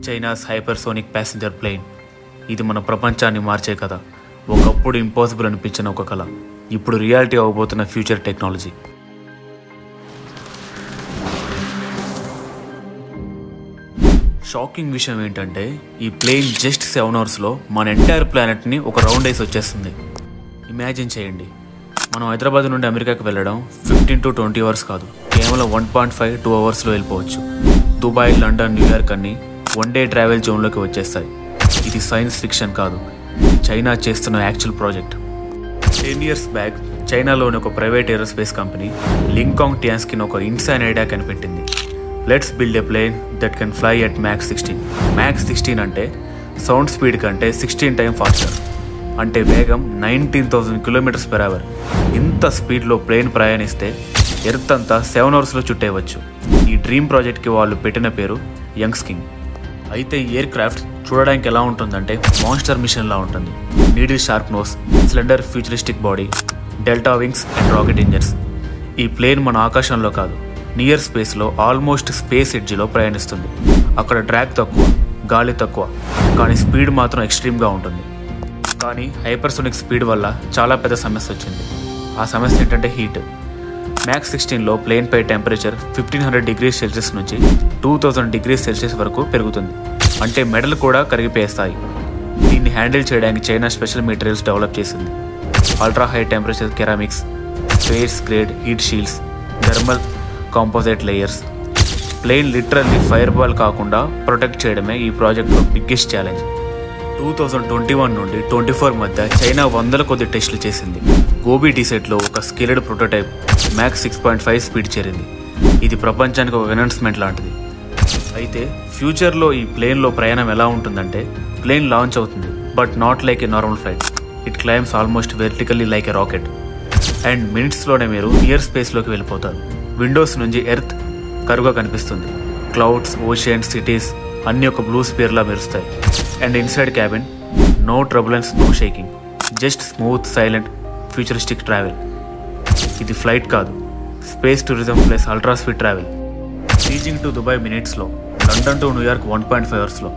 China's hypersonic passenger plane. ఇది మన ప్రపంచాన్ని మార్చే కథ. ఒకప్పుడు ఇంపాసిబుల్ అనిపించిన ఒక కళ ఇప్పుడు రియాలిటీ అవబోతున్న ఫ్యూచర్ టెక్నాలజీ. షాకింగ్ విషయం ఏంటంటే ఈ ప్లేన్ జస్ట్ 7 అవర్స్లో మన ఎంటైర్ ప్లానెట్ని ఒక రౌండ్ వేసి వచ్చేస్తుంది. ఇమాజిన్ చేయండి, మనం హైదరాబాద్ నుండి అమెరికాకి వెళ్ళడం 15 to 20 అవర్స్ కాదు, కేవలం 1.5-2 అవర్స్లో వెళ్ళిపోవచ్చు. దుబాయ్, లండన్, న్యూయార్క్ అన్నీ వన్ డే ట్రావెల్ జోన్లోకి వచ్చేస్తాయి. ఇది సైన్స్ ఫిక్షన్ కాదు, చైనా చేస్తున్న యాక్చువల్ ప్రాజెక్ట్. 10 years బ్యాక్ చైనాలోని ఒక private aerospace company Lingkong Tianxing ఒక ఇన్సైన్ ఐడియా కనిపెట్టింది. Let's build a plane that can fly at Mach 16. Mach 16 అంటే సౌండ్ స్పీడ్ కంటే 16 times ఫాస్టర్, అంటే వేగం 19,000 km/h. ఇంత స్పీడ్లో ప్లేన్ ప్రయాణిస్తే ఎర్త్ అంతా 7 అవర్స్లో చుట్టేయవచ్చు. ఈ డ్రీమ్ ప్రాజెక్ట్కి వాళ్ళు పెట్టిన పేరు యంగ్స్కింగ్. అయితే ఈ ఎయిర్ క్రాఫ్ట్ చూడడానికి ఎలా ఉంటుందంటే మాన్స్టర్ మిషన్లా ఉంటుంది. Needle sharp nose, slender futuristic body, delta wings and rocket engines. ఈ ప్లేన్ మన ఆకాశంలో కాదు, నియర్ స్పేస్లో ఆల్మోస్ట్ స్పేస్ ఎడ్జ్లో ప్రయాణిస్తుంది. అక్కడ డ్రాగ్ తక్కువ, గాలి తక్కువ, కానీ స్పీడ్ మాత్రం ఎక్స్ట్రీమ్గా ఉంటుంది. కానీ హైపర్సోనిక్ స్పీడ్ వల్ల చాలా పెద్ద సమస్య వచ్చింది. ఆ సమస్య ఏంటంటే హీట్. మ్యాక్స్ 16లో ప్లేన్ పై టెంపరేచర్ 1500 degrees Celsius నుంచి 2000 degrees Celsius వరకు పెరుగుతుంది. అంటే మెడలు కూడా కరిగిపోయేస్తాయి. దీన్ని హ్యాండిల్ చేయడానికి చైనా స్పెషల్ మెటీరియల్స్ డెవలప్ చేసింది. Ultra high temperature ceramics, space grade heat shields, thermal composite layers. Plane literally fire ball కాకుండా ప్రొటెక్ట్ చేయడమే ఈ ప్రాజెక్ట్లో బిగ్గెస్ట్ ఛాలెంజ్. 2021 నుండి 24 మధ్య చైనా 100 కొద్ది టెస్టులు చేసింది. గోబీ టీసెట్లో ఒక స్కేలెడ్ ప్రోటోటైప్ మ్యాక్స్ 6.5 స్పీడ్ చేరింది. ఇది ప్రపంచానికి ఒక అనౌన్స్మెంట్ లాంటిది. అయితే ఫ్యూచర్లో ఈ ప్లేన్లో ప్రయాణం ఎలా ఉంటుందంటే ప్లేన్ లాంచ్ అవుతుంది, but not like a normal flight. It climbs almost vertically like a rocket. And మినిట్స్లోనే మీరు నియర్ స్పేస్లోకి వెళ్ళిపోతారు. విండోస్ నుంచి ఎర్త్ కరుగా కనిపిస్తుంది. క్లౌడ్స్, ఓషన్స్, సిటీస్ అన్నీ ఒక బ్లూ స్పియర్లా మెరుస్తాయి. And inside cabin no turbulence, no shaking, just smooth silent futuristic travel. ఇది ఫ్లైట్ కాదు, space tourism plus ultra speed travel. Beijing to Dubai మినిట్స్లో, లండన్ టు న్యూయార్క్ 1.5 అవర్స్లో,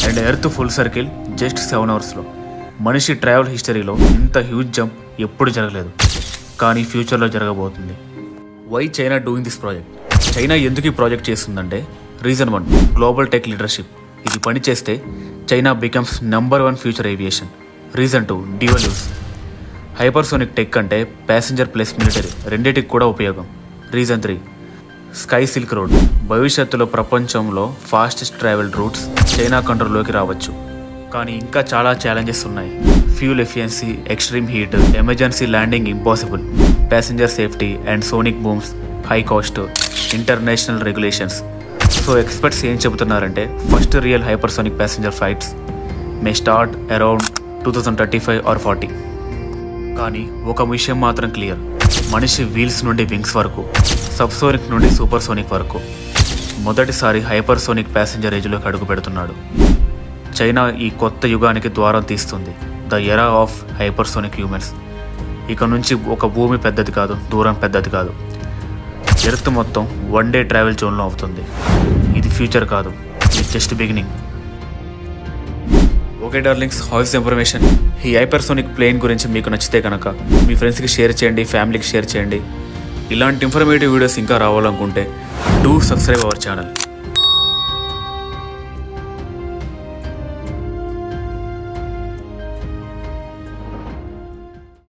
and earth full circle just 7 అవర్స్లో. మనిషి travel హిస్టరీలో ఇంత huge jump ఎప్పుడు జరగలేదు, కానీ ఫ్యూచర్లో జరగబోతుంది. Why China doing this project? China ఎందుకు ఈ ప్రాజెక్ట్ చేస్తుందంటే రీజన్ 1, గ్లోబల్ టెక్ లీడర్షిప్. ఇది పనిచేస్తే China becomes number 1 future aviation. Reason 2, dual use. Hypersonic tech అంటే ప్యాసింజర్ ప్లస్ మిలిటరీ రెండింటికి కూడా ఉపయోగం. Reason 3, sky silk road. భవిష్యత్తులో ప్రపంచంలో ఫాస్టెస్ట్ ట్రావెల్ రూట్స్ చైనా కంట్రోల్లోకి రావచ్చు. కానీ ఇంకా చాలా ఛాలెంజెస్ ఉన్నాయి. Fuel efficiency, extreme heat, emergency landing impossible, passenger safety and sonic booms, high cost, international regulations. So experts ఏం చెబుతున్నారంటే first real hypersonic passenger flights may start around 2035 or 40. కానీ ఒక విషయం మాత్రం క్లియర్, మనిషి వీల్స్ నుండి వింగ్స్ వరకు, సబ్సోనిక్ నుండి సూపర్సోనిక్ వరకు మొదటిసారి హైపర్సోనిక్ ప్యాసింజర్ ఏజ్లోకి అడుగు పెడుతున్నాడు. చైనా ఈ కొత్త యుగానికి ద్వారం తీస్తుంది, the era of hypersonic humans. ఇక నుంచి ఒక భూమి పెద్దది కాదు, దూరం పెద్దది కాదు, ఎర్త్ మొత్తం వన్ డే ట్రావెల్ జోన్లో అవుతుంది. ఇది ఫ్యూచర్ కాదు, ఇది just beginning. Okay darlings, house information. ఈ హైపర్సోనిక్ ప్లేన్ గురించి మీకు నచ్చితే కనుక మీ ఫ్రెండ్స్కి షేర్ చేయండి, ఫ్యామిలీకి షేర్ చేయండి. ఇలాంటి ఇన్ఫర్మేటివ్ వీడియోస్ ఇంకా రావాలనుకుంటే డూ సబ్స్క్రైబ్ అవర్ ఛానల్.